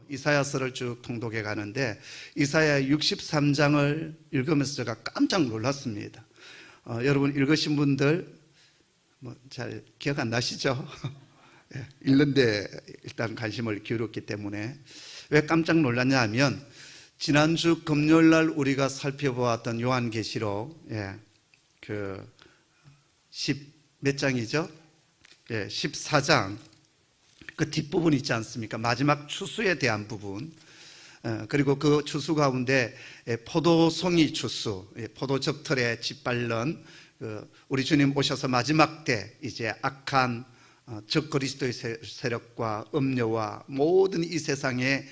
이사야서를 쭉 통독해 가는데 이사야 63장을 읽으면서 제가 깜짝 놀랐습니다. 여러분 읽으신 분들 잘 기억 안 나시죠? 읽는데 일단 관심을 기울였기 때문에. 왜 깜짝 놀랐냐 하면 지난주 금요일날 우리가 살펴보았던 요한계시록 그 10몇 장이죠? 14장 그 뒷부분 있지 않습니까? 마지막 추수에 대한 부분, 그리고 그 추수 가운데 포도송이 추수, 포도 접틀에 짓밟는 우리 주님 오셔서 마지막 때 이제 악한 적그리스도의 세력과 음녀와 모든 이 세상에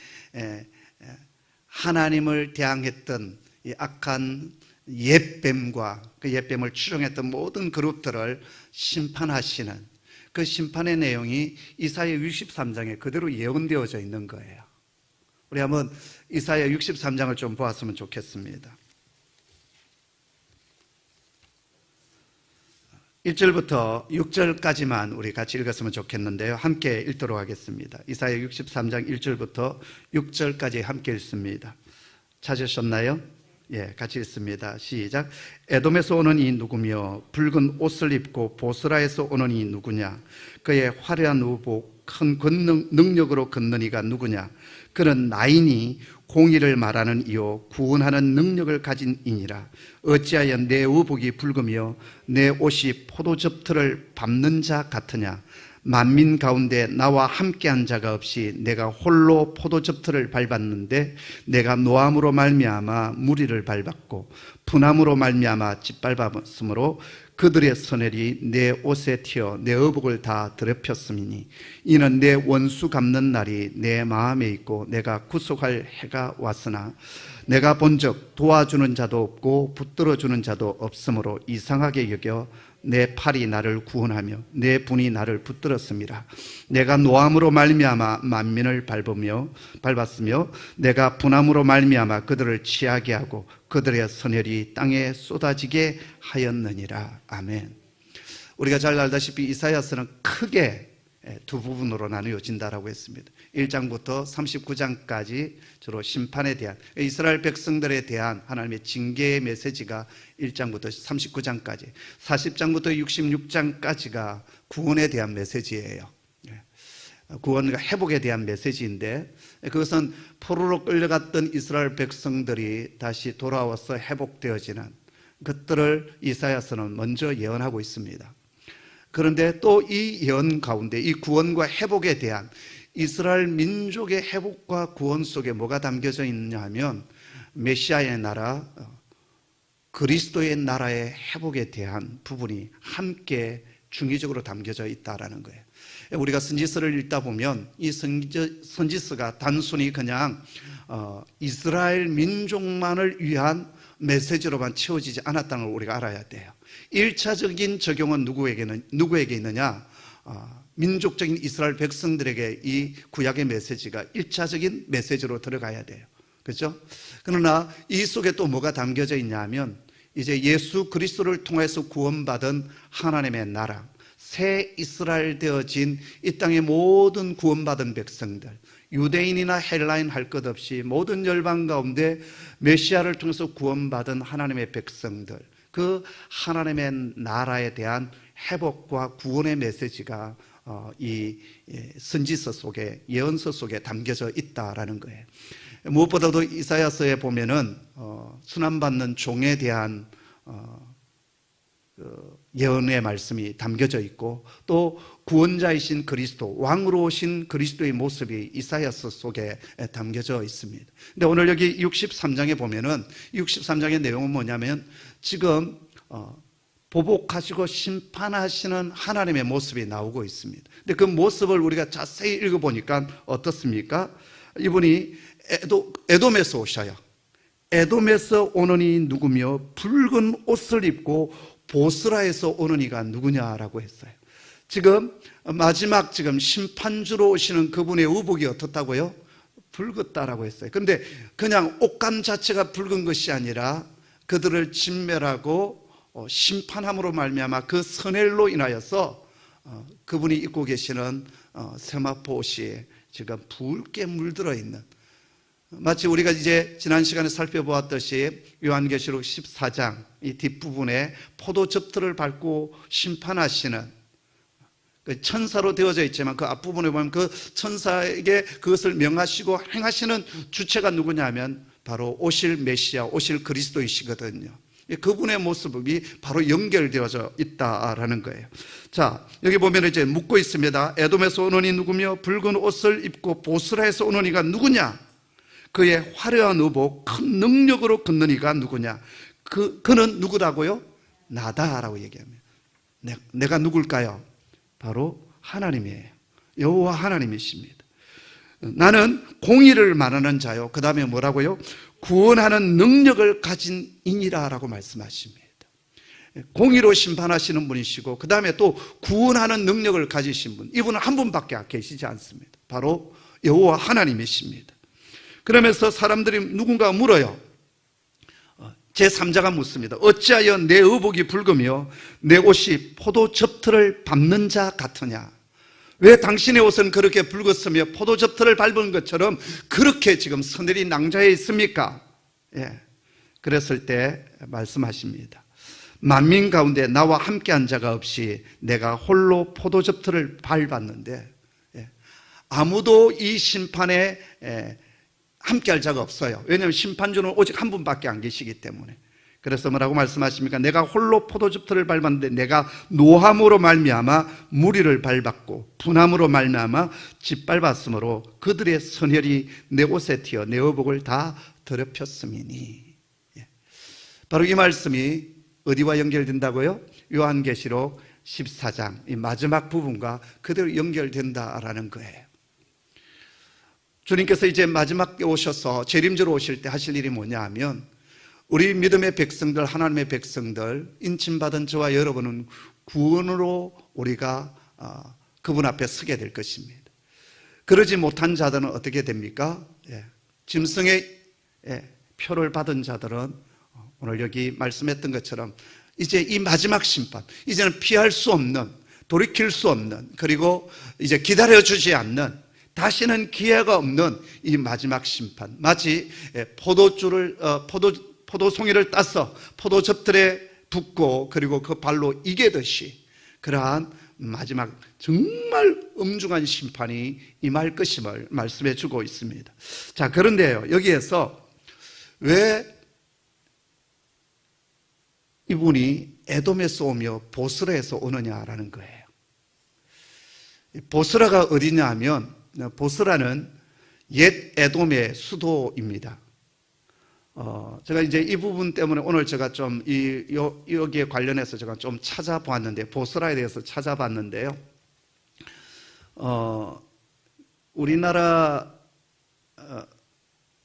하나님을 대항했던 이 악한 옛뱀과 그 옛뱀을 추종했던 모든 그룹들을 심판하시는 그 심판의 내용이 이사야 63장에 그대로 예언되어져 있는 거예요. 우리 한번 이사야 63장을 좀 보았으면 좋겠습니다. 1절부터 6절까지만 우리 같이 읽었으면 좋겠는데요. 함께 읽도록 하겠습니다. 이사야 63장 1절부터 6절까지 함께 읽습니다. 찾으셨나요? 같이 읽습니다. 시작. 에돔에서 오는 이 누구며 붉은 옷을 입고 보스라에서 오는 이 누구냐? 그의 화려한 의복 큰 능력으로 걷는 이가 누구냐? 그는 나인이 공의를 말하는 이요 구원하는 능력을 가진 이니라. 어찌하여 내 의복이 붉으며 내 옷이 포도즙틀을 밟는 자 같으냐? 만민 가운데 나와 함께한 자가 없이 내가 홀로 포도즙틀을 밟았는데 내가 노함으로 말미암아 무리를 밟았고 분함으로 말미암아 짓밟았으므로 그들의 선헬이 내 옷에 튀어 내 의복을 다 더럽혔음이니 이는 내 원수 갚는 날이 내 마음에 있고 내가 구속할 해가 왔으나 내가 본즉 도와주는 자도 없고 붙들어주는 자도 없으므로 이상하게 여겨 내 팔이 나를 구원하며 내 분이 나를 붙들었음이라. 내가 노함으로 말미암아 만민을 밟았으며 내가 분함으로 말미암아 그들을 취하게 하고 그들의 선혈이 땅에 쏟아지게 하였느니라. 아멘. 우리가 잘 알다시피 이사야서는 크게 두 부분으로 나누어진다라고 했습니다. 1장부터 39장까지 주로 심판에 대한 이스라엘 백성들에 대한 하나님의 징계의 메시지가 1장부터 39장까지, 40장부터 66장까지가 구원에 대한 메시지예요. 구원과 회복에 대한 메시지인데 그것은 포로로 끌려갔던 이스라엘 백성들이 다시 돌아와서 회복되어지는 것들을 이사야서는 먼저 예언하고 있습니다. 그런데 또 이 예언 가운데 이 구원과 회복에 대한 이스라엘 민족의 회복과 구원 속에 뭐가 담겨져 있느냐 하면 메시아의 나라, 그리스도의 나라의 회복에 대한 부분이 함께 중의적으로 담겨져 있다라는 거예요. 우리가 선지서를 읽다 보면 이 선지서가 단순히 그냥 이스라엘 민족만을 위한 메시지로만 채워지지 않았다는 걸 우리가 알아야 돼요. 1차적인 적용은 누구에게 있느냐? 민족적인 이스라엘 백성들에게 이 구약의 메시지가 1차적인 메시지로 들어가야 돼요. 그렇죠? 그러나 이 속에 또 뭐가 담겨져 있냐 하면 이제 예수 그리스도를 통해서 구원받은 하나님의 나라, 새 이스라엘 되어진 이 땅의 모든 구원받은 백성들, 유대인이나 헬라인 할 것 없이 모든 열방 가운데 메시아를 통해서 구원받은 하나님의 백성들, 그 하나님의 나라에 대한 회복과 구원의 메시지가 이 선지서 속에, 예언서 속에 담겨져 있다라는 거예요. 무엇보다도 이사야서에 보면은 순환받는 종에 대한 예언의 말씀이 담겨져 있고 또 구원자이신 그리스도, 왕으로 오신 그리스도의 모습이 이사야서 속에 담겨져 있습니다. 근데 오늘 여기 63장에 보면은 63장의 내용은 뭐냐면 지금 보복하시고 심판하시는 하나님의 모습이 나오고 있습니다. 근데 그 모습을 우리가 자세히 읽어보니까 어떻습니까? 이분이 에돔에서 오셔요. 에돔에서 오는 이 누구며 붉은 옷을 입고 보스라에서 오는 이가 누구냐라고 했어요. 지금 마지막 심판주로 오시는 그분의 의복이 어떻다고요? 붉었다라고 했어요. 그런데 그냥 옷감 자체가 붉은 것이 아니라 그들을 진멸하고 심판함으로 말미암아 그 선헬로 인하여서 그분이 입고 계시는 세마포 옷이 지금 붉게 물들어 있는, 마치 우리가 이제 지난 시간에 살펴보았듯이 요한계시록 14장 이 뒷부분에 포도 접트를 밟고 심판하시는 그 천사로 되어져 있지만 그 앞부분에 보면 그 천사에게 그것을 명하시고 행하시는 주체가 누구냐면 바로 오실 메시아, 오실 그리스도이시거든요. 그분의 모습이 바로 연결되어져 있다라는 거예요. 자, 여기 보면 이제 묻고 있습니다. 에돔에서 오는 이 누구며 붉은 옷을 입고 보스라에서 오는 이가 누구냐? 그의 화려한 의복 큰 능력으로 걷는 이가 누구냐? 그는 누구라고요? 나다라고 얘기합니다. 내가 누굴까요? 바로 하나님이에요. 여호와 하나님이십니다. 나는 공의를 말하는 자요. 그 다음에 뭐라고요? 구원하는 능력을 가진 이니라라고 말씀하십니다. 공의로 심판하시는 분이시고 그 다음에 또 구원하는 능력을 가지신 분, 이분은 한 분밖에 계시지 않습니다. 바로 여호와 하나님이십니다. 그러면서 사람들이 누군가 물어요. 제3자가 묻습니다. 어찌하여 내 의복이 붉으며 내 옷이 포도 접트를 밟는 자 같으냐? 왜 당신의 옷은 그렇게 붉었으며 포도 접트를 밟은 것처럼 그렇게 지금 서늘이 낭자해 있습니까? 예. 그랬을 때 말씀하십니다. 만민 가운데 나와 함께한 자가 없이 내가 홀로 포도 접트를 밟았는데, 예. 아무도 이 심판에 함께할 자가 없어요. 왜냐하면 심판주는 오직 한 분밖에 안 계시기 때문에. 그래서 뭐라고 말씀하십니까? 내가 홀로 포도즙들을 밟았는데 내가 노함으로 말미암아 무리를 밟았고 분함으로 말미암아 짓밟았으므로 그들의 선혈이 내 옷에 튀어 내 의복을 다 더럽혔음이니. 바로 이 말씀이 어디와 연결된다고요? 요한계시록 14장 이 마지막 부분과 그대로 연결된다라는 거예요. 주님께서 이제 마지막에 오셔서 재림주로 오실 때 하실 일이 뭐냐 하면 우리 믿음의 백성들, 하나님의 백성들, 인침받은 저와 여러분은 구원으로 우리가 그분 앞에 서게 될 것입니다. 그러지 못한 자들은 어떻게 됩니까? 짐승의 표를 받은 자들은 오늘 여기 말씀했던 것처럼 이제 이 마지막 심판, 이제는 피할 수 없는, 돌이킬 수 없는, 그리고 이제 기다려주지 않는, 다시는 기회가 없는 이 마지막 심판, 마치 포도송이를 따서 포도즙들에 붓고 그리고 그 발로 이기듯이 그러한 마지막 정말 엄중한 심판이 임할 것임을 말씀해 주고 있습니다. 자, 그런데요, 여기에서 왜 이분이 에돔에서 오며 보스라에서 오느냐라는 거예요. 보스라가 어디냐 하면 보스라는 옛 에돔의 수도입니다. 제가 이제 이 부분 때문에 오늘 제가 좀 여기에 관련해서 제가 좀 찾아봤는데, 보스라에 대해서 찾아봤는데요. 우리나라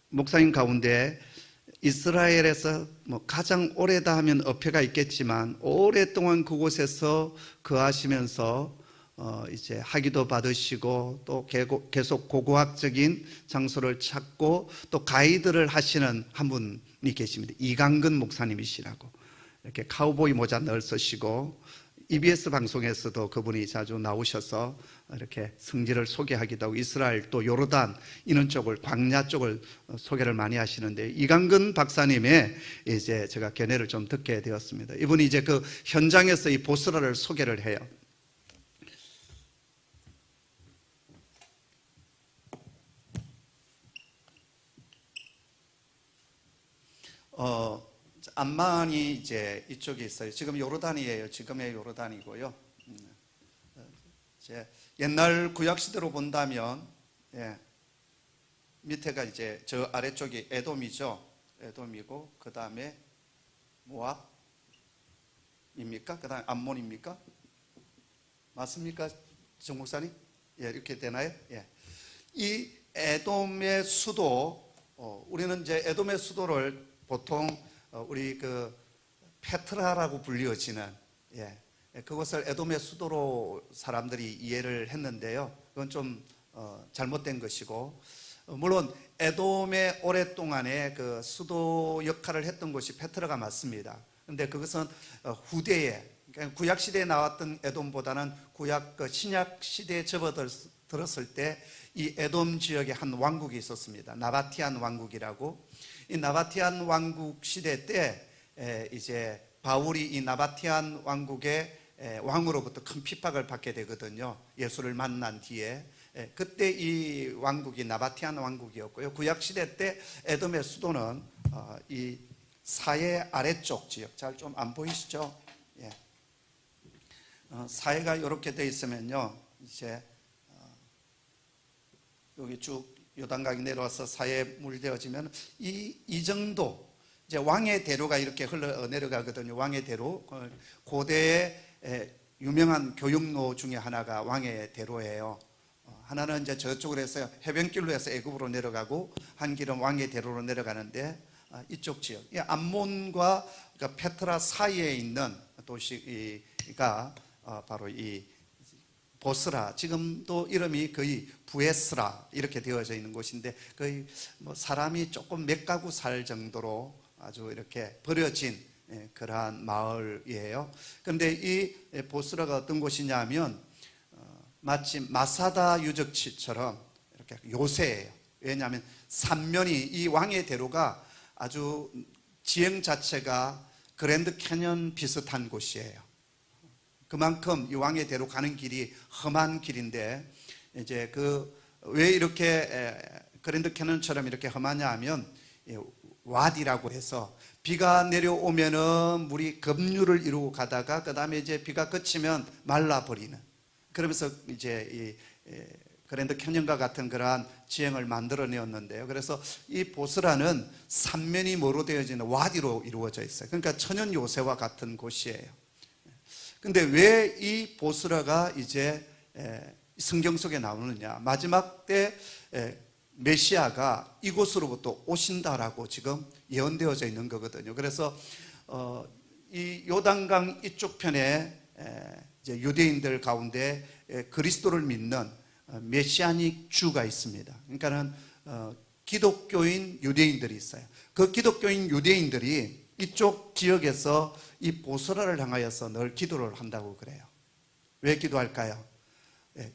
목사님 가운데 이스라엘에서 가장 오래다 하면 어폐가 있겠지만 오랫동안 그곳에서 거하시면서 이제 학위도 받으시고 또 계속 고고학적인 장소를 찾고 또 가이드를 하시는 한 분이 계십니다. 이강근 목사님이시라고. 이렇게 카우보이 모자 늘 쓰시고 EBS 방송에서도 그분이 자주 나오셔서 이렇게 성지를 소개하기도 하고 이스라엘 또 요르단 이런 쪽을, 광야 쪽을 소개를 많이 하시는데, 이강근 박사님의 이제 제가 견해를 좀 듣게 되었습니다. 이분이 이제 그 현장에서 이 보스라를 소개를 해요. 암만이 이제 이쪽에 있어요. 지금 요르단이에요. 지금의 요르단이고요. 이제 옛날 구약시대로 본다면, 밑에가 이제 저 아래쪽이 에돔이죠. 에돔이고, 그 다음에 모압입니까? 그 다음에 암몬입니까? 맞습니까? 정 목사님? 이렇게 되나요? 이 에돔의 수도, 우리는 이제 에돔의 수도를 보통 우리 그 페트라라고 불리어지는, 그것을 에돔의 수도로 사람들이 이해를 했는데요. 그건 좀 잘못된 것이고, 물론 에돔의 오랫동안의 그 수도 역할을 했던 곳이 페트라가 맞습니다. 그런데 그것은 후대에, 그러니까 구약 시대에 나왔던 에돔보다는 구약 그 신약 시대에 접어들었을 들었을 때 이 에돔 지역에 한 왕국이 있었습니다. 나바티안 왕국이라고. 이 나바티안 왕국 시대 때 이제 바울이 이 나바티안 왕국의 왕으로부터 큰 핍박을 받게 되거든요. 예수를 만난 뒤에. 그때 이 왕국이 나바티안 왕국이었고요. 구약 시대 때 에돔의 수도는 이 사해 아래쪽 지역, 잘 좀 안 보이시죠? 예. 사해가 이렇게 돼 있으면요, 이제 여기 쭉 요단강이 내려와서 사해에 물대어지면 이 정도, 이제 왕의 대로가 이렇게 흘러 내려가거든요. 왕의 대로. 고대의 유명한 교육로 중에 하나가 왕의 대로예요. 하나는 이제 저쪽으로 해서 해변길로 해서 애굽으로 내려가고, 한 길은 왕의 대로로 내려가는데, 이쪽 지역, 암몬과 페트라 사이에 있는 도시가 바로 이 보스라, 지금도 이름이 거의 부에스라 이렇게 되어져 있는 곳인데, 거의 뭐 사람이 조금 몇 가구 살 정도로 아주 이렇게 버려진 그러한 마을이에요. 그런데 이 보스라가 어떤 곳이냐면 마치 마사다 유적지처럼 이렇게 요새예요. 왜냐하면 삼면이, 이 왕의 대로가 아주 지형 자체가 그랜드 캐년 비슷한 곳이에요. 그만큼 이 왕의 대로 가는 길이 험한 길인데, 이제 왜 이렇게 그랜드 캐년처럼 이렇게 험하냐 하면, 와디라고 해서 비가 내려오면은 물이 급류를 이루고 가다가 그 다음에 이제 비가 그치면 말라버리는, 그러면서 이제 이 그랜드 캐년과 같은 그러한 지형을 만들어내었는데요. 그래서 이 보스라는 삼면이 뭐로 되어지는 와디로 이루어져 있어요. 그러니까 천연 요새와 같은 곳이에요. 근데 왜 이 보스라가 이제 성경 속에 나오느냐? 마지막 때 메시아가 이곳으로부터 오신다라고 지금 예언되어져 있는 거거든요. 그래서 이 요단강 이쪽 편에 이제 유대인들 가운데 그리스도를 믿는 메시아닉 주가 있습니다. 그러니까는 기독교인 유대인들이 있어요. 그 기독교인 유대인들이 이쪽 지역에서 이 보스라를 향하여서 늘 기도를 한다고 그래요. 왜 기도할까요?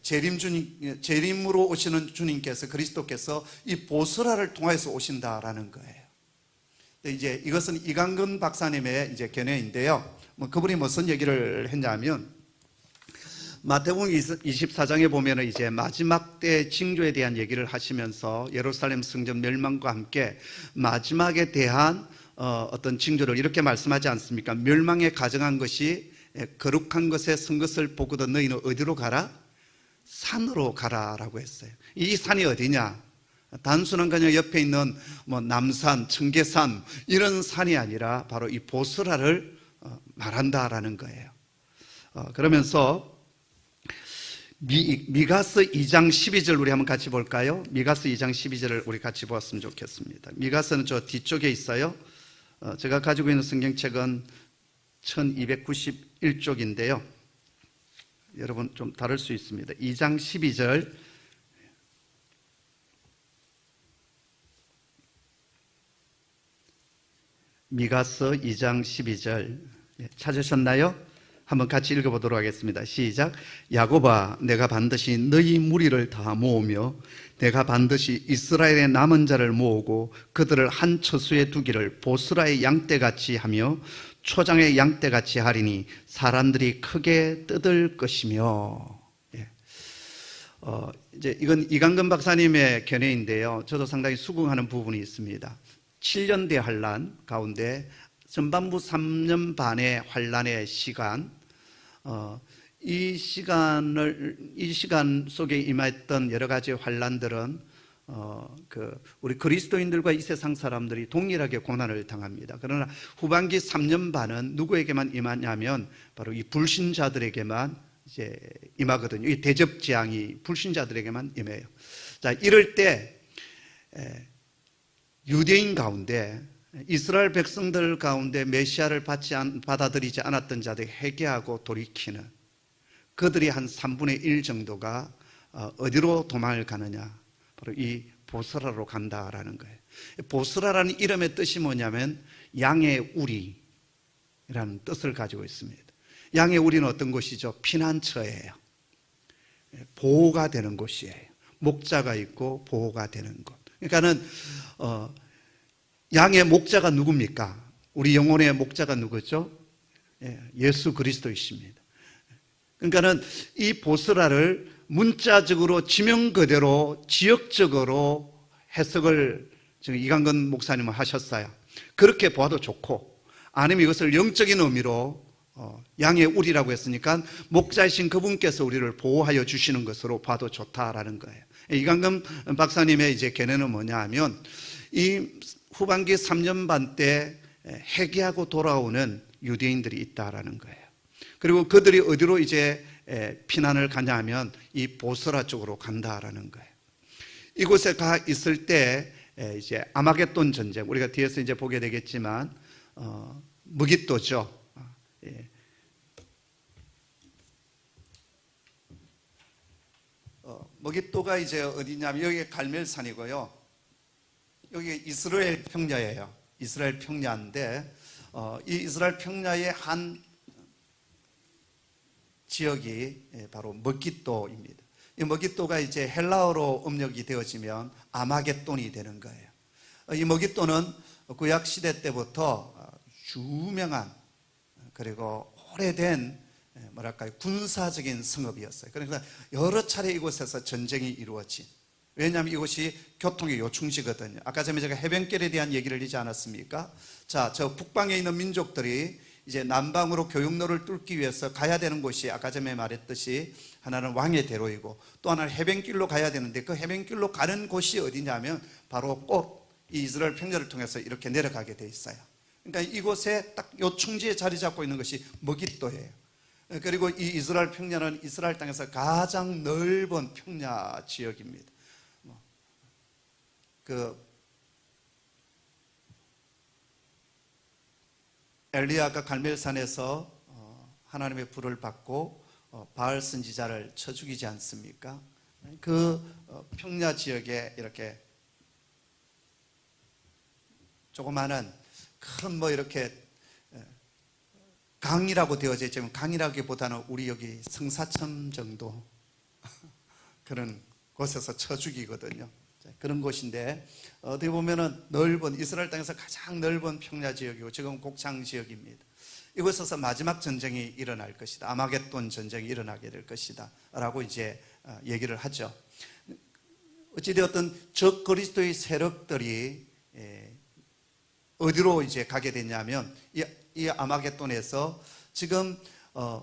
재림으로 오시는 주님께서, 그리스도께서 이 보스라를 통해서 오신다라는 거예요. 이제 이것은 이강근 박사님의 이제 견해인데요. 그분이 무슨 얘기를 했냐면, 마태복음 24장에 보면은 이제 마지막 때 징조에 대한 얘기를 하시면서 예루살렘 성전 멸망과 함께 마지막에 대한 어떤 징조를 이렇게 말씀하지 않습니까? 멸망에 가정한 것이 거룩한 것에 선 것을 보거든 너희는 어디로 가라? 산으로 가라라고 했어요. 이 산이 어디냐? 단순한 그냥 옆에 있는 뭐 남산, 청계산 이런 산이 아니라 바로 이 보스라를 말한다라는 거예요. 그러면서 미가서 2장 12절 우리 한번 같이 볼까요? 미가서 2장 12절을 우리 같이 보았으면 좋겠습니다. 미가서는 저 뒤쪽에 있어요. 제가 가지고 있는 성경책은 1291쪽인데요. 여러분 좀 다를 수 있습니다. 2장 12절. 미가서 2장 12절 찾으셨나요? 한번 같이 읽어보도록 하겠습니다. 시작. 야곱아, 내가 반드시 너희 무리를 다 모으며 내가 반드시 이스라엘의 남은 자를 모으고 그들을 한 처수에 두기를 보스라의 양떼같이 하며 초장의 양떼같이 하리니 사람들이 크게 뜯을 것이며. 이제 이건 이강근 박사님의 견해인데요. 저도 상당히 수긍하는 부분이 있습니다. 7년 대환란 가운데 전반부 3년 반의 환란의 시간, 이 시간 속에 임했던 여러 가지 환란들은 우리 그리스도인들과 이 세상 사람들이 동일하게 고난을 당합니다. 그러나 후반기 3년 반은 누구에게만 임하냐면 바로 이 불신자들에게만 이제 임하거든요. 이 대접 재앙이 불신자들에게만 임해요. 자, 이럴 때 유대인 가운데, 이스라엘 백성들 가운데 메시아를 받아들이지 않았던 자들이 회개하고 돌이키는, 그들이 한 3분의 1 정도가 어디로 도망을 가느냐? 바로 이 보스라로 간다라는 거예요. 보스라라는 이름의 뜻이 뭐냐면 양의 우리라는 뜻을 가지고 있습니다. 양의 우리는 어떤 곳이죠? 피난처예요. 보호가 되는 곳이에요. 목자가 있고 보호가 되는 곳. 그러니까는 양의 목자가 누굽니까? 우리 영혼의 목자가 누구죠? 예수 그리스도이십니다. 그러니까는 이 보스라를 문자적으로 지명 그대로 지역적으로 해석을 지금 이강건 목사님은 하셨어요. 그렇게 보아도 좋고, 아니면 이것을 영적인 의미로 양의 우리라고 했으니까 목자이신 그분께서 우리를 보호하여 주시는 것으로 봐도 좋다라는 거예요. 이강건 박사님의 이제 견해는 뭐냐 하면, 이 후반기 3년 반 때 회개하고 돌아오는 유대인들이 있다라는 거예요. 그리고 그들이 어디로 이제 피난을 가냐 하면 이 보스라 쪽으로 간다라는 거예요. 이곳에 가 있을 때 이제 아마겟돈 전쟁, 우리가 뒤에서 이제 보게 되겠지만 무깃도죠. 무깃도가 이제 어디냐면 여기 갈멜산이고요. 여기 이스라엘 평야예요. 이스라엘 평야인데 이 이스라엘 평야의 한 지역이 바로 머깃도입니다. 이 머깃도가 이제 헬라어로 음력이 되어지면 아마겟돈이 되는 거예요. 이 머깃도는 구약 시대 때부터 유명한, 그리고 오래된 뭐랄까요, 군사적인 성읍이었어요. 그러니까 여러 차례 이곳에서 전쟁이 이루어진, 왜냐하면 이곳이 교통의 요충지거든요. 아까 전에 제가 해변길에 대한 얘기를 하지 않았습니까? 자, 저 북방에 있는 민족들이 이제 남방으로 교역로를 뚫기 위해서 가야 되는 곳이 아까 전에 말했듯이 하나는 왕의 대로이고 또 하나는 해변길로 가야 되는데, 그 해변길로 가는 곳이 어디냐면 바로 꼭 이 이스라엘 평야를 통해서 이렇게 내려가게 돼 있어요. 그러니까 이곳에 딱 요충지에 자리 잡고 있는 것이 머깃도예요. 그리고 이 이스라엘 평야는 이스라엘 땅에서 가장 넓은 평야 지역입니다. 엘리야가 갈멜산에서 하나님의 불을 받고 바알 선지자를 쳐 죽이지 않습니까? 그 평야 지역에 이렇게 조그마한 큰 뭐 이렇게 강이라고 되어져 있지만, 강이라기보다는 우리 여기 성사천 정도 그런 곳에서 쳐 죽이거든요. 그런 곳인데 어떻게 보면은 넓은 이스라엘 땅에서 가장 넓은 평야 지역이고 지금 곡창 지역입니다. 이곳에서 마지막 전쟁이 일어날 것이다. 아마겟돈 전쟁이 일어나게 될 것이다 라고 이제 얘기를 하죠. 어찌되었든 적 그리스도의 세력들이 어디로 이제 가게 되냐면 이 아마겟돈에서 지금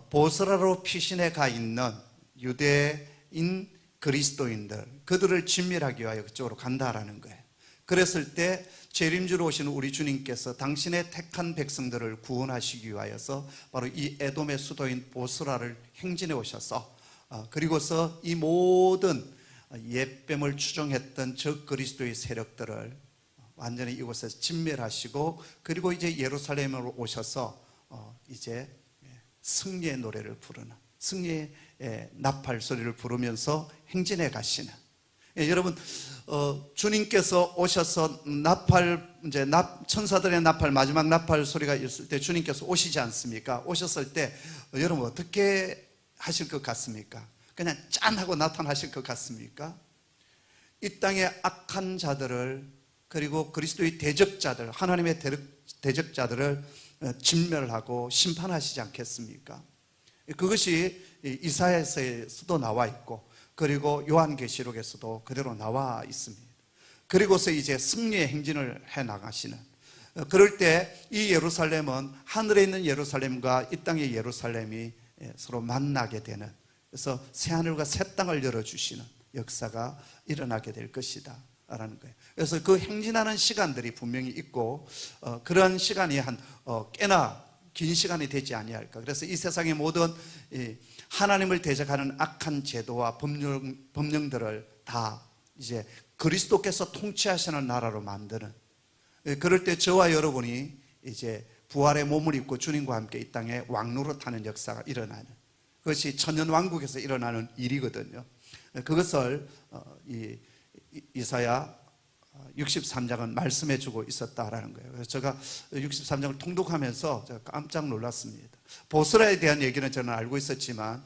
보스라로 피신해 가 있는 유대인 그리스도인들, 그들을 진멸하기 위하여 그쪽으로 간다라는 거예요. 그랬을 때 재림주로 오시는 우리 주님께서 당신의 택한 백성들을 구원하시기 위하여서 바로 이 에돔의 수도인 보스라를 행진해 오셔서 그리고서 이 모든 옛뱀을 추종했던 적 그리스도의 세력들을 완전히 이곳에서 진멸하시고, 그리고 이제 예루살렘으로 오셔서 이제 승리의 노래를 부르는, 승리의 나팔 소리를 부르면서 행진해 가시는, 여러분 주님께서 오셔서 나팔, 이제 천사들의 나팔, 마지막 나팔 소리가 있을 때 주님께서 오시지 않습니까? 오셨을 때 여러분 어떻게 하실 것 같습니까? 그냥 짠 하고 나타나실 것 같습니까? 이 땅의 악한 자들을, 그리고 그리스도의 대적자들, 하나님의 대적자들을 진멸하고 심판하시지 않겠습니까? 그것이 이사야서에서도 나와 있고, 그리고 요한계시록에서도 그대로 나와 있습니다. 그리고서 이제 승리의 행진을 해 나가시는, 그럴 때 이 예루살렘은 하늘에 있는 예루살렘과 이 땅의 예루살렘이 서로 만나게 되는, 그래서 새하늘과 새 땅을 열어주시는 역사가 일어나게 될 것이다 라는 거예요. 그래서 그 행진하는 시간들이 분명히 있고 그런 시간이 꽤나 긴 시간이 되지 아니할까. 그래서 이 세상의 모든 하나님을 대적하는 악한 제도와 법령들을 다 이제 그리스도께서 통치하시는 나라로 만드는, 그럴 때 저와 여러분이 이제 부활의 몸을 입고 주님과 함께 이 땅에 왕노릇 하는 역사가 일어나는, 그것이 천년왕국에서 일어나는 일이거든요. 그것을 이사야 63장은 말씀해 주고 있었다라는 거예요. 그래서 제가 63장을 통독하면서 제가 깜짝 놀랐습니다. 보스라에 대한 얘기는 저는 알고 있었지만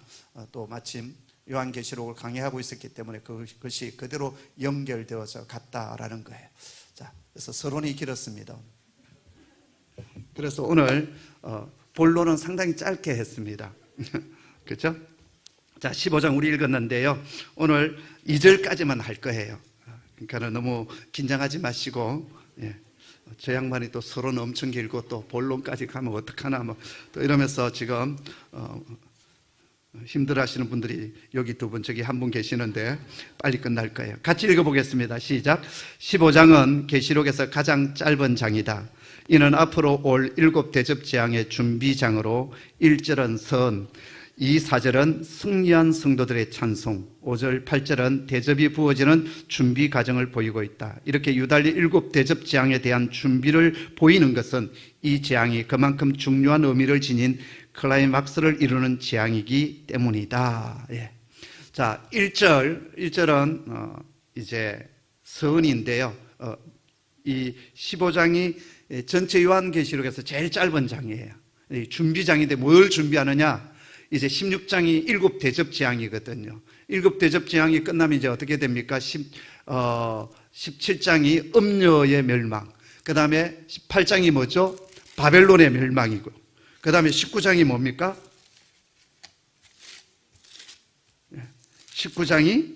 또 마침 요한계시록을 강의하고 있었기 때문에 그것이 그대로 연결되어서 갔다라는 거예요. 자, 그래서 서론이 길었습니다. 그래서 오늘 본론은 상당히 짧게 했습니다. 그렇죠? 자, 15장 우리 읽었는데요. 오늘 2절까지만 할 거예요. 그러니까 너무 긴장하지 마시고, 예. 저 양반이 또 서론 엄청 길고 또 본론까지 가면 어떡하나 또 이러면서 지금 힘들어하시는 분들이 여기 두 분 저기 한 분 계시는데 빨리 끝날 거예요. 같이 읽어보겠습니다. 시작. 15장은 계시록에서 가장 짧은 장이다. 이는 앞으로 올 7 대접재앙의 준비장으로 1절은 선, 2, 4절은 승리한 성도들의 찬송, 5절, 8절은 대접이 부어지는 준비 과정을 보이고 있다. 이렇게 유달리 7 대접재앙에 대한 준비를 보이는 것은 이 재앙이 그만큼 중요한 의미를 지닌 클라이막스를 이루는 재앙이기 때문이다. 예. 자, 1절은 이제 서은인데요. 이 15장이 전체 요한계시록에서 제일 짧은 장이에요. 준비장인데 뭘 준비하느냐? 이제 16장이 7 대접재앙이거든요. 7 대접재앙이 끝나면 이제 어떻게 됩니까? 17장이 음녀의 멸망, 그 다음에 18장이 뭐죠? 바벨론의 멸망이고, 그 다음에 19장이 뭡니까? 19장이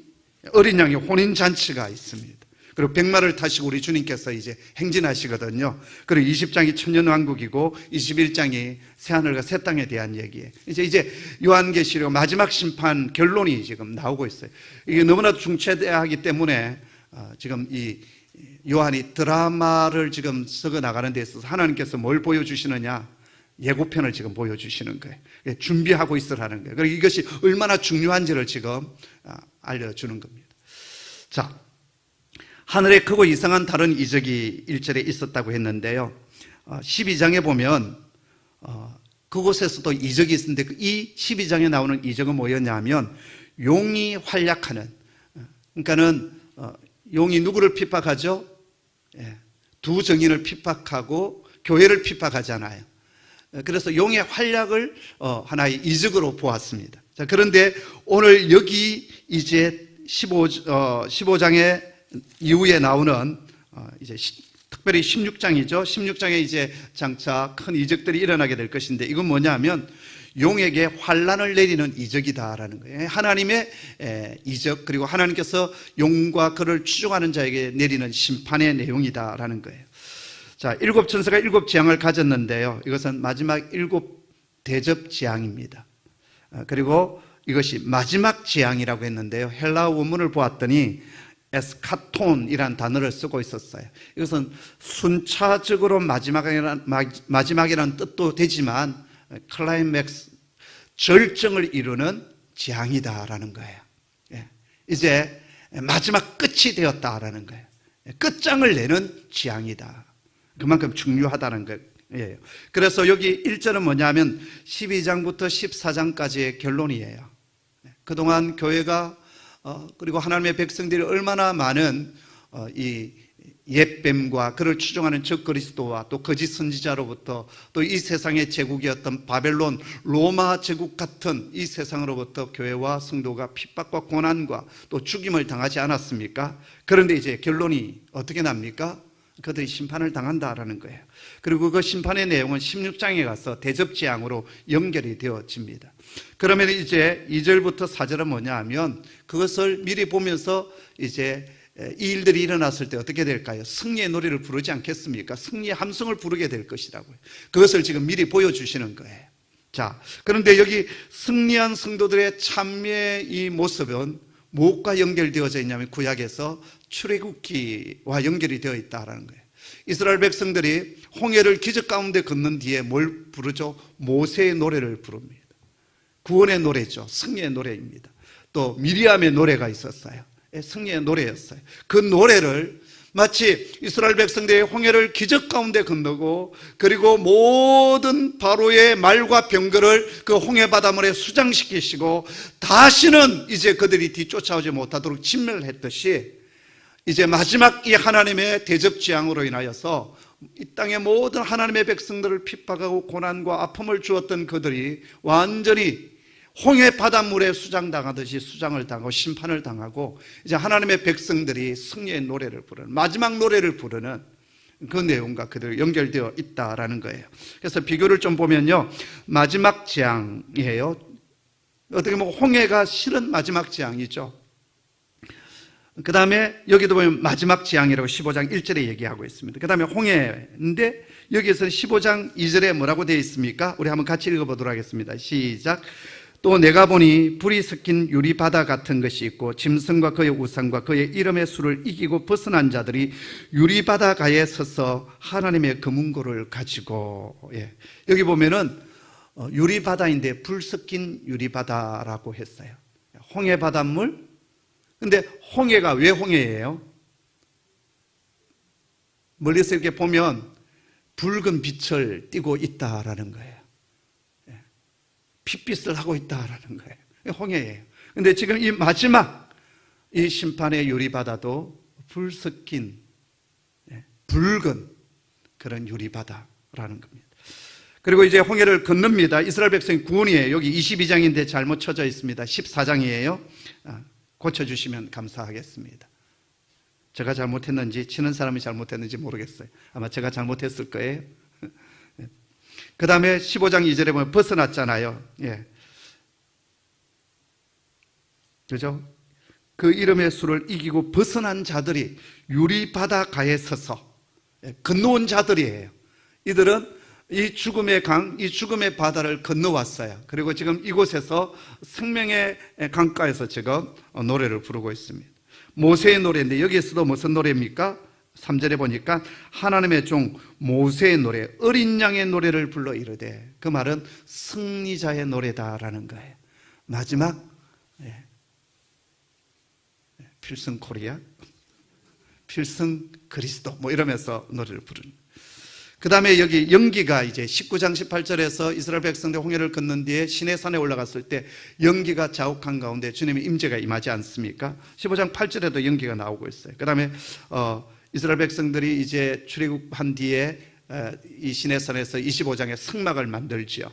어린 양의 혼인잔치가 있습니다. 그리고 백마를 타시고 우리 주님께서 이제 행진하시거든요. 그리고 20장이 천년왕국이고 21장이 새하늘과 새 땅에 대한 얘기예요. 이제 요한계시록 마지막 심판 결론이 지금 나오고 있어요. 이게 너무나도 중차대하기 때문에 지금 이 요한이 드라마를 지금 썩어 나가는 데 있어서 하나님께서 뭘 보여주시느냐? 예고편을 지금 보여주시는 거예요. 준비하고 있으라는 거예요. 그리고 이것이 얼마나 중요한지를 지금 알려주는 겁니다. 자, 하늘에 크고 이상한 다른 이적이 1절에 있었다고 했는데요. 12장에 보면 그곳에서도 이적이 있었는데 이 12장에 나오는 이적은 뭐였냐면 용이 활약하는, 그러니까는 용이 누구를 핍박하죠? 두 정인을 핍박하고 교회를 핍박하잖아요. 그래서 용의 활약을 하나의 이적으로 보았습니다. 자, 그런데 오늘 여기 이제 15장의 이후에 나오는 이제 특별히 16장이죠. 16장에 이제 장차 큰 이적들이 일어나게 될 것인데 이건 뭐냐면 용에게 환난을 내리는 이적이다라는 거예요. 하나님의 이적, 그리고 하나님께서 용과 그를 추종하는 자에게 내리는 심판의 내용이다라는 거예요. 자, 7 천사가 7 재앙을 가졌는데요. 이것은 마지막 7 대접 재앙입니다. 그리고 이것이 마지막 재앙이라고 했는데요. 헬라어 원문을 보았더니 에스카톤이라는 단어를 쓰고 있었어요. 이것은 순차적으로 마지막이라는 뜻도 되지만 클라이맥스, 절정을 이루는 재앙이다라는 거예요. 이제 마지막 끝이 되었다라는 거예요. 끝장을 내는 재앙이다. 그만큼 중요하다는 거예요. 그래서 여기 1절은 뭐냐면 12장부터 14장까지의 결론이에요. 그동안 교회가 그리고 하나님의 백성들이 얼마나 많은 이 옛뱀과 그를 추종하는 적그리스도와 또 거짓 선지자로부터 또 이 세상의 제국이었던 바벨론, 로마 제국 같은 이 세상으로부터 교회와 성도가 핍박과 고난과 또 죽임을 당하지 않았습니까? 그런데 이제 결론이 어떻게 납니까? 그들이 심판을 당한다라는 거예요. 그리고 그 심판의 내용은 16장에 가서 대접재앙으로 연결이 되어집니다. 그러면 이제 2절부터 4절은 뭐냐 하면 그것을 미리 보면서 이제 이 일들이 일어났을 때 어떻게 될까요? 승리의 노래를 부르지 않겠습니까? 승리의 함성을 부르게 될 것이라고요. 그것을 지금 미리 보여주시는 거예요. 자, 그런데 여기 승리한 성도들의 참여의 이 모습은 무엇과 연결되어져 있냐면 구약에서 출애굽기와 연결이 되어 있다는 거예요. 이스라엘 백성들이 홍해를 기적 가운데 걷는 뒤에 뭘 부르죠? 모세의 노래를 부릅니다. 구원의 노래죠. 승리의 노래입니다. 또 미리암의 노래가 있었어요. 승리의 노래였어요. 그 노래를 마치 이스라엘 백성들이 홍해를 기적 가운데 건너고 그리고 모든 바로의 말과 병거를 그 홍해 바닷물에 수장시키시고 다시는 이제 그들이 뒤쫓아오지 못하도록 진멸했듯이 이제 마지막 이 하나님의 대접재앙으로 인하여서 이 땅의 모든 하나님의 백성들을 핍박하고 고난과 아픔을 주었던 그들이 완전히 홍해 바닷물에 수장당하듯이 수장을 당하고 심판을 당하고 이제 하나님의 백성들이 승리의 노래를 부르는, 마지막 노래를 부르는 그 내용과 그대로 연결되어 있다라는 거예요. 그래서 비교를 좀 보면요, 마지막 재앙이에요. 어떻게 보면 홍해가 실은 마지막 재앙이죠. 그 다음에 여기도 보면 마지막 재앙이라고 15장 1절에 얘기하고 있습니다. 그 다음에 홍해인데 여기에서는 15장 2절에 뭐라고 되어 있습니까? 우리 한번 같이 읽어보도록 하겠습니다. 시작. 또 내가 보니 불이 섞인 유리바다 같은 것이 있고 짐승과 그의 우상과 그의 이름의 수를 이기고 벗어난 자들이 유리바다 가에 서서 하나님의 금은고를 가지고, 여기 보면은 유리바다인데 불 섞인 유리바다라고 했어요. 홍해 바닷물. 근데 홍해가 왜 홍해예요? 멀리서 이렇게 보면 붉은 빛을 띠고 있다라는 거예요. 핏빛을 하고 있다라는 거예요. 홍해예요. 근데 지금 이 마지막 이 심판의 유리바다도 불 섞인 붉은 그런 유리바다라는 겁니다. 그리고 이제 홍해를 건넙니다. 이스라엘 백성의 구원이에요. 여기 22장인데 잘못 쳐져 있습니다. 14장이에요. 고쳐주시면 감사하겠습니다. 제가 잘못했는지, 치는 사람이 잘못했는지 모르겠어요. 아마 제가 잘못했을 거예요. 그 다음에 15장 2절에 보면 벗어났잖아요. 그죠? 그 이름의 수를 이기고 벗어난 자들이 유리바다 가에 서서 건너온 자들이에요. 이들은 이 죽음의 강, 이 죽음의 바다를 건너왔어요. 그리고 지금 이곳에서 생명의 강가에서 지금 노래를 부르고 있습니다. 모세의 노래인데 여기에서도 무슨 노래입니까? 3절에 보니까 하나님의 종 모세의 노래, 어린 양의 노래를 불러 이르되, 그 말은 승리자의 노래다라는 거예요. 마지막 필승 코리아, 필승 그리스도 뭐 이러면서 노래를 부르는. 그 다음에 여기 연기가 이제 19장 18절에서 이스라엘 백성들 홍해를 건넌 뒤에 시내산에 올라갔을 때 연기가 자욱한 가운데 주님의 임재가 임하지 않습니까? 15장 8절에도 연기가 나오고 있어요. 그 다음에 이스라엘 백성들이 이제 출애굽한 뒤에 이 시내산에서 25장에 성막을 만들지요.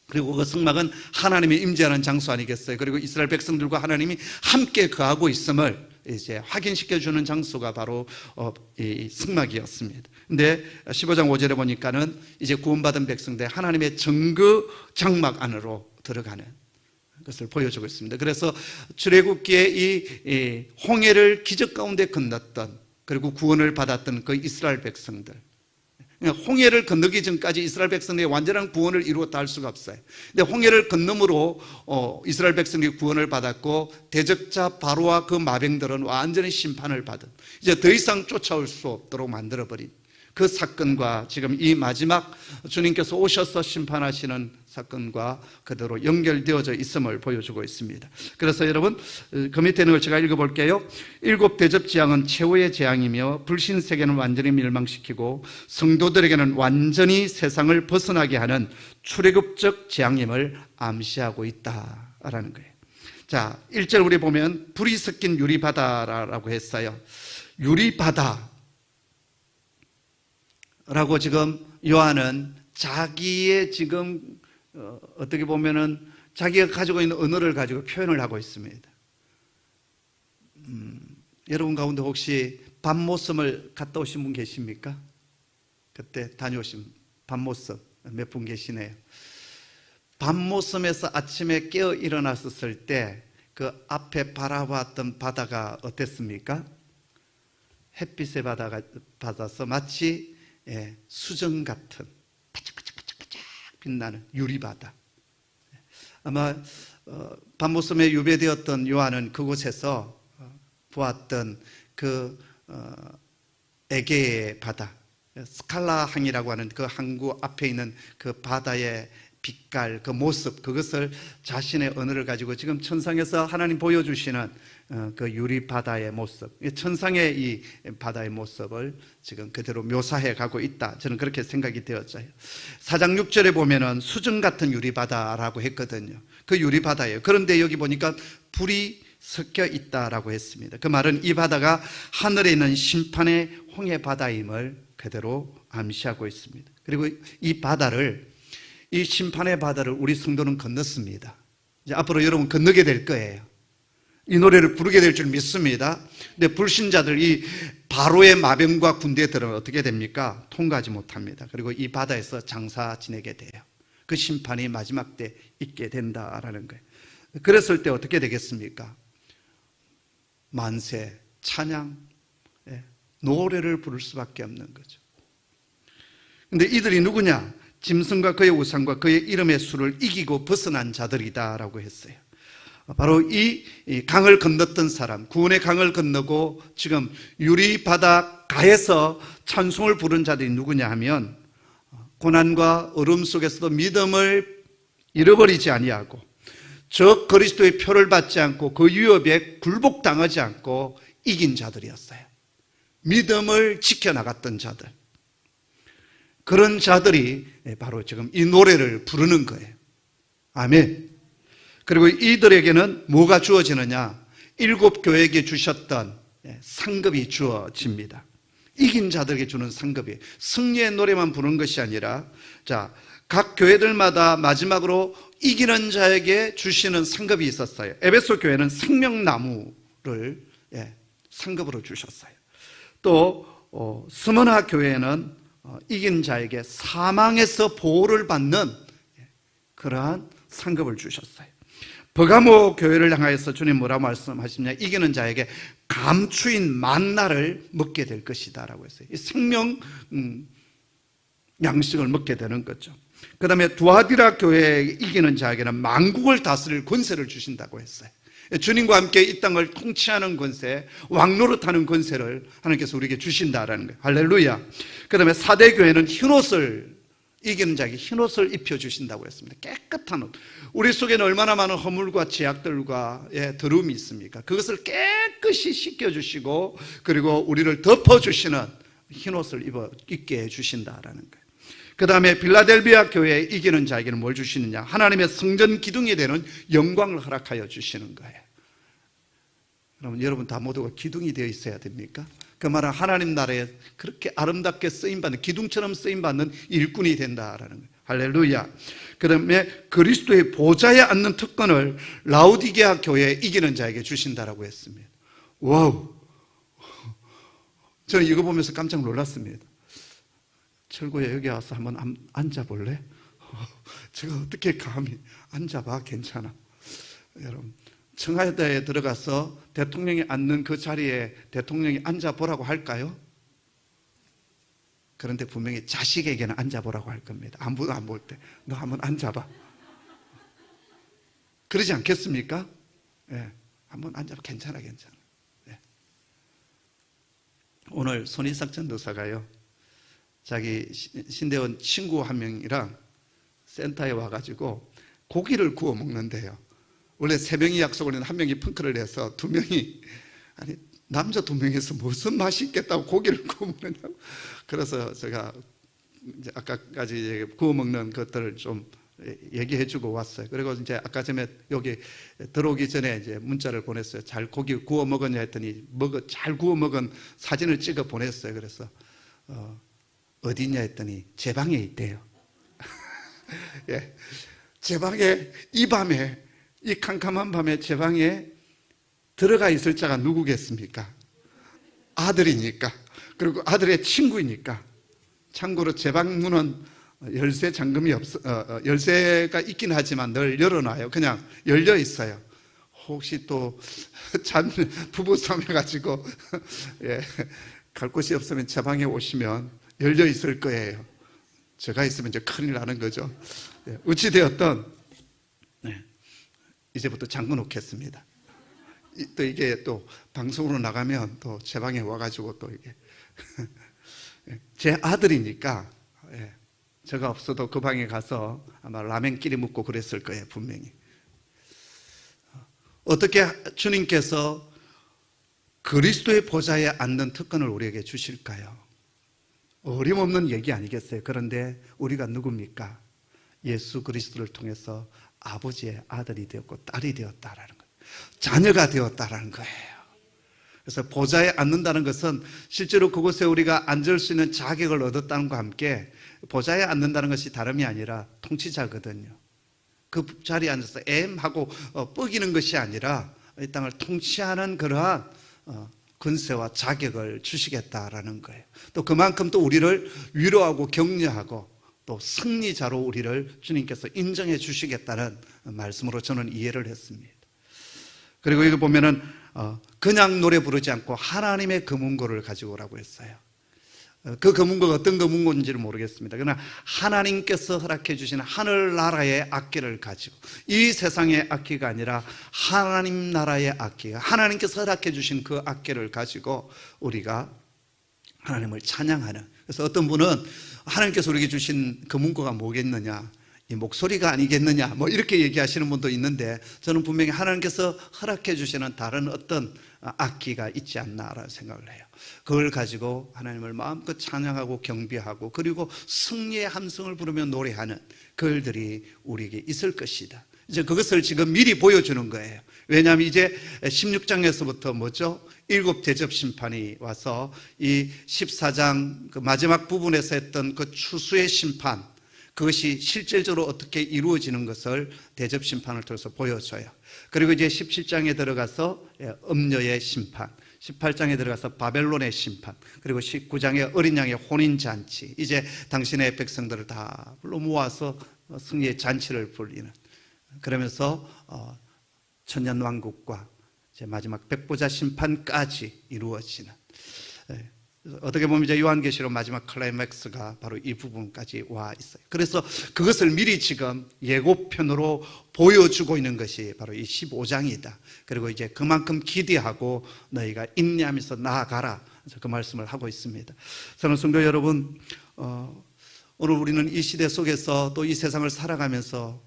그리고 그 성막은 하나님의 임재하는 장소 아니겠어요? 그리고 이스라엘 백성들과 하나님이 함께 거하고 있음을 이제 확인시켜주는 장소가 바로 이 성막이었습니다. 근데 15장 5절에 보니까는 이제 구원받은 백성들 하나님의 정그 장막 안으로 들어가는 것을 보여주고 있습니다. 그래서 출애굽기에 이 홍해를 기적 가운데 건넜던, 그리고 구원을 받았던 그 이스라엘 백성들, 홍해를 건너기 전까지 이스라엘 백성의 완전한 구원을 이루었다 할 수가 없어요. 근데 홍해를 건너므로 이스라엘 백성이 구원을 받았고 대적자 바로와 그 마병들은 완전히 심판을 받은, 이제 더 이상 쫓아올 수 없도록 만들어버린 그 사건과 지금 이 마지막 주님께서 오셔서 심판하시는 사건과 그대로 연결되어져 있음을 보여주고 있습니다. 그래서 여러분, 그 밑에 있는 걸 제가 읽어볼게요. 7 대접 재앙은 최후의 재앙이며 불신 세계는 완전히 멸망시키고 성도들에게는 완전히 세상을 벗어나게 하는 출애굽적 재앙임을 암시하고 있다라는 거예요. 자, 1절 우리 보면 불이 섞인 유리바다라고 했어요. 유리바다 라고 지금 요한은 자기의 지금 어떻게 보면은 자기가 가지고 있는 언어를 가지고 표현을 하고 있습니다. 여러분 가운데 혹시 밤모섬을 갔다 오신 분 계십니까? 그때 다녀오신 밤모섬 몇 분 계시네요. 밤모섬에서 아침에 깨어 일어났을 때 그 앞에 바라봤던 바다가 어땠습니까? 햇빛에 받아서 마치 수정 같은 바짝바짝바짝 빛나는 유리바다. 아마 밤모섬에 유배되었던 요한은 그곳에서 보았던 그 에게의 바다, 스칼라 항이라고 하는 그 항구 앞에 있는 그 바다의 빛깔, 그 모습, 그것을 자신의 언어를 가지고 지금 천상에서 하나님 보여주시는 그 유리 바다의 모습, 천상의 이 바다의 모습을 지금 그대로 묘사해 가고 있다. 저는 그렇게 생각이 되었어요. 4장 6절에 보면은 수정 같은 유리 바다라고 했거든요. 그 유리 바다예요. 그런데 여기 보니까 불이 섞여 있다라고 했습니다. 그 말은 이 바다가 하늘에 있는 심판의 홍해 바다임을 그대로 암시하고 있습니다. 그리고 이 바다를, 이 심판의 바다를 우리 성도는 건넜습니다. 이제 앞으로 여러분 건너게 될 거예요. 이 노래를 부르게 될 줄 믿습니다. 근데 불신자들 이 바로의 마병과 군대들은 어떻게 됩니까? 통과하지 못합니다. 그리고 이 바다에서 장사 지내게 돼요. 그 심판이 마지막 때 있게 된다라는 거예요. 그랬을 때 어떻게 되겠습니까? 만세, 찬양, 노래를 부를 수밖에 없는 거죠. 근데 이들이 누구냐? 짐승과 그의 우상과 그의 이름의 수를 이기고 벗어난 자들이다라고 했어요. 바로 이 강을 건넜던 사람, 구원의 강을 건너고 지금 유리바다 가에서 찬송을 부른 자들이 누구냐 하면 고난과 어려움 속에서도 믿음을 잃어버리지 아니하고 저 그리스도의 표를 받지 않고 그 위협에 굴복당하지 않고 이긴 자들이었어요. 믿음을 지켜나갔던 자들. 그런 자들이 바로 지금 이 노래를 부르는 거예요. 아멘. 그리고 이들에게는 뭐가 주어지느냐? 7 교회에게 주셨던 상급이 주어집니다. 이긴 자들에게 주는 상급이에요. 승리의 노래만 부르는 것이 아니라 각 교회들마다 마지막으로 이기는 자에게 주시는 상급이 있었어요. 에베소 교회는 생명나무를 상급으로 주셨어요. 또 스무나 교회는 이긴 자에게 사망에서 보호를 받는 그러한 상급을 주셨어요. 버가모 교회를 향하여서 주님 뭐라고 말씀하시냐? 이기는 자에게 감추인 만나를 먹게 될 것이다 라고 했어요. 이 생명 양식을 먹게 되는 거죠. 그 다음에 두아디라 교회에 이기는 자에게는 만국을 다스릴 권세를 주신다고 했어요. 주님과 함께 이 땅을 통치하는 권세, 왕노릇하는 권세를 하나님께서 우리에게 주신다라는 거예요. 할렐루야. 그 다음에 사대 교회는 흰옷을, 이기는 자에게 흰옷을 입혀주신다고 했습니다. 깨끗한 옷. 우리 속에는 얼마나 많은 허물과 죄악들과 더러움이 있습니까? 그것을 깨끗이 씻겨주시고 그리고 우리를 덮어주시는 흰옷을 입게 해주신다라는 거예요. 그 다음에 빌라델비아 교회에 이기는 자에게는 뭘 주시느냐? 하나님의 성전 기둥이 되는 영광을 허락하여 주시는 거예요. 그러면 여러분 다 모두가 기둥이 되어 있어야 됩니까? 그 말은 하나님 나라에 그렇게 아름답게 쓰임받는, 기둥처럼 쓰임받는 일꾼이 된다라는 거예요. 할렐루야. 그 다음에 그리스도의 보좌에 앉는 특권을 라우디게아 교회에 이기는 자에게 주신다라고 했습니다. 와우. 저는 이거 보면서 깜짝 놀랐습니다. 철구야 여기 와서 한번 앉아볼래? 제가 어떻게 감히 앉아봐? 괜찮아. 여러분 청와대에 들어가서 대통령이 앉는 그 자리에 대통령이 앉아보라고 할까요? 그런데 분명히 자식에게는 앉아보라고 할 겁니다. 아무도 안 볼 때 너 한번 앉아봐. 그러지 않겠습니까? 한번 앉아봐. 괜찮아. 오늘 손희삭 전도사가요 자기 신대원 친구 한 명이랑 센터에 와가지고 고기를 구워 먹는데요. 원래 3명이 약속을 했는데 1명이 펑크를 내서 2명이 아니 남자 2명이서 무슨 맛이 있겠다고 고기를 구워 먹느냐고. 그래서 제가 이제 아까까지 구워 먹는 것들을 좀 얘기해주고 왔어요. 그리고 이제 아까 전에 여기 들어오기 전에 이제 문자를 보냈어요. 잘 고기 구워 먹었냐 했더니 잘 구워 먹은 사진을 찍어 보냈어요. 그래서 어디 있냐 했더니 제 방에 있대요. 제 방에 이 밤에 이 캄캄한 밤에 제 방에 들어가 있을 자가 누구겠습니까? 아들이니까. 그리고 아들의 친구이니까. 참고로 제 방 문은 열쇠 잠금이 열쇠가 있긴 하지만 늘 열어놔요. 그냥 열려 있어요. 혹시 또 부부싸움 해가지고 갈 곳이 없으면 제 방에 오시면 열려 있을 거예요. 제가 있으면 이제 큰일 나는 거죠. 어찌되었든 이제부터 잠궈 놓겠습니다. 또 이게 또 방송으로 나가면 또 제 방에 와가지고 또 이게 제 아들이니까 제가 없어도 그 방에 가서 아마 라면 끼리 먹고 그랬을 거예요. 분명히. 어떻게 주님께서 그리스도의 보좌에 앉는 특권을 우리에게 주실까요? 어림없는 얘기 아니겠어요? 그런데 우리가 누굽니까? 예수 그리스도를 통해서 아버지의 아들이 되었고 딸이 되었다라는 거예요. 자녀가 되었다라는 거예요. 그래서 보좌에 앉는다는 것은 실제로 그곳에 우리가 앉을 수 있는 자격을 얻었다는 것과 함께 보좌에 앉는다는 것이 다름이 아니라 통치자거든요. 그 자리에 앉아서 하고 뻐기는 것이 아니라 이 땅을 통치하는 그러한 권세와 자격을 주시겠다라는 거예요. 또 그만큼 또 우리를 위로하고 격려하고 또 승리자로 우리를 주님께서 인정해 주시겠다는 말씀으로 저는 이해를 했습니다. 그리고 이거 보면은 그냥 노래 부르지 않고 하나님의 금은고를 가지고 오라고 했어요. 그 금은고가 어떤 금은고인지를 모르겠습니다. 그러나 하나님께서 허락해 주신 하늘나라의 악기를 가지고, 이 세상의 악기가 아니라 하나님 나라의 악기, 하나님께서 허락해 주신 그 악기를 가지고 우리가 하나님을 찬양하는. 그래서 어떤 분은 하나님께서 우리에게 주신 금은고가 뭐겠느냐, 이 목소리가 아니겠느냐, 뭐 이렇게 얘기하시는 분도 있는데, 저는 분명히 하나님께서 허락해 주시는 다른 어떤 악기가 있지 않나라는 생각을 해요. 그걸 가지고 하나님을 마음껏 찬양하고 경배하고, 그리고 승리의 함성을 부르며 노래하는 그들이 우리에게 있을 것이다. 이제 그것을 지금 미리 보여주는 거예요. 왜냐하면 이제 16장에서부터 뭐죠? 7 대접 심판이 와서 이 14장 그 마지막 부분에서 했던 그 추수의 심판, 그것이 실질적으로 어떻게 이루어지는 것을 대접 심판을 통해서 보여줘요. 그리고 이제 17장에 들어가서 음녀의 심판, 18장에 들어가서 바벨론의 심판, 그리고 19장에 어린 양의 혼인잔치, 이제 당신의 백성들을 다 불러 모아서 승리의 잔치를 벌이는, 그러면서 천년왕국과 이제 마지막 백보자 심판까지 이루어지는, 어떻게 보면 이제 요한계시록 마지막 클라이맥스가 바로 이 부분까지 와 있어요. 그래서 그것을 미리 지금 예고편으로 보여주고 있는 것이 바로 이 15장이다. 그리고 이제 그만큼 기대하고 너희가 인내하면서 나아가라, 그 말씀을 하고 있습니다. 사랑하는 성도 여러분, 오늘 우리는 이 시대 속에서 또 이 세상을 살아가면서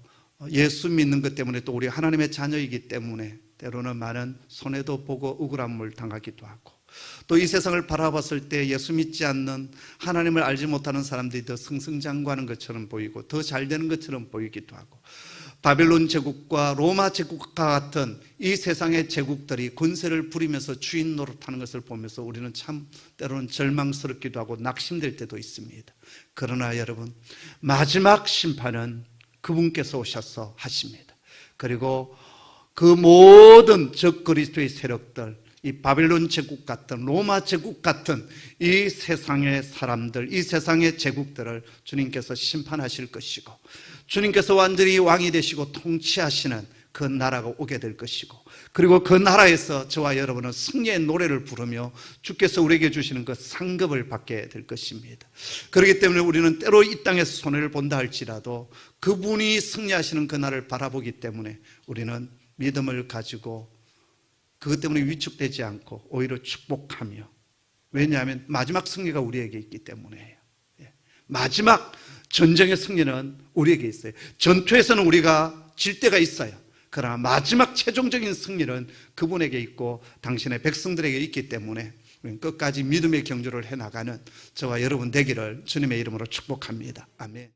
예수 믿는 것 때문에, 또 우리 하나님의 자녀이기 때문에 때로는 많은 손해도 보고 억울함을 당하기도 하고, 또 이 세상을 바라봤을 때 예수 믿지 않는, 하나님을 알지 못하는 사람들이 더 승승장구하는 것처럼 보이고 더 잘 되는 것처럼 보이기도 하고, 바벨론 제국과 로마 제국과 같은 이 세상의 제국들이 권세를 부리면서 주인 노릇하는 것을 보면서 우리는 참 때로는 절망스럽기도 하고 낙심될 때도 있습니다. 그러나 여러분, 마지막 심판은 그분께서 오셔서 하십니다. 그리고 그 모든 적그리스도의 세력들, 이 바벨론 제국 같은, 로마 제국 같은 이 세상의 사람들, 이 세상의 제국들을 주님께서 심판하실 것이고, 주님께서 완전히 왕이 되시고 통치하시는 그 나라가 오게 될 것이고, 그리고 그 나라에서 저와 여러분은 승리의 노래를 부르며 주께서 우리에게 주시는 그 상급을 받게 될 것입니다. 그렇기 때문에 우리는 때로 이 땅에서 손해를 본다 할지라도 그분이 승리하시는 그 날을 바라보기 때문에 우리는 믿음을 가지고 그것 때문에 위축되지 않고 오히려 축복하며, 왜냐하면 마지막 승리가 우리에게 있기 때문에요. 마지막 전쟁의 승리는 우리에게 있어요. 전투에서는 우리가 질 때가 있어요. 그러나 마지막 최종적인 승리는 그분에게 있고 당신의 백성들에게 있기 때문에 우리는 끝까지 믿음의 경주를 해나가는 저와 여러분 되기를 주님의 이름으로 축복합니다. 아멘.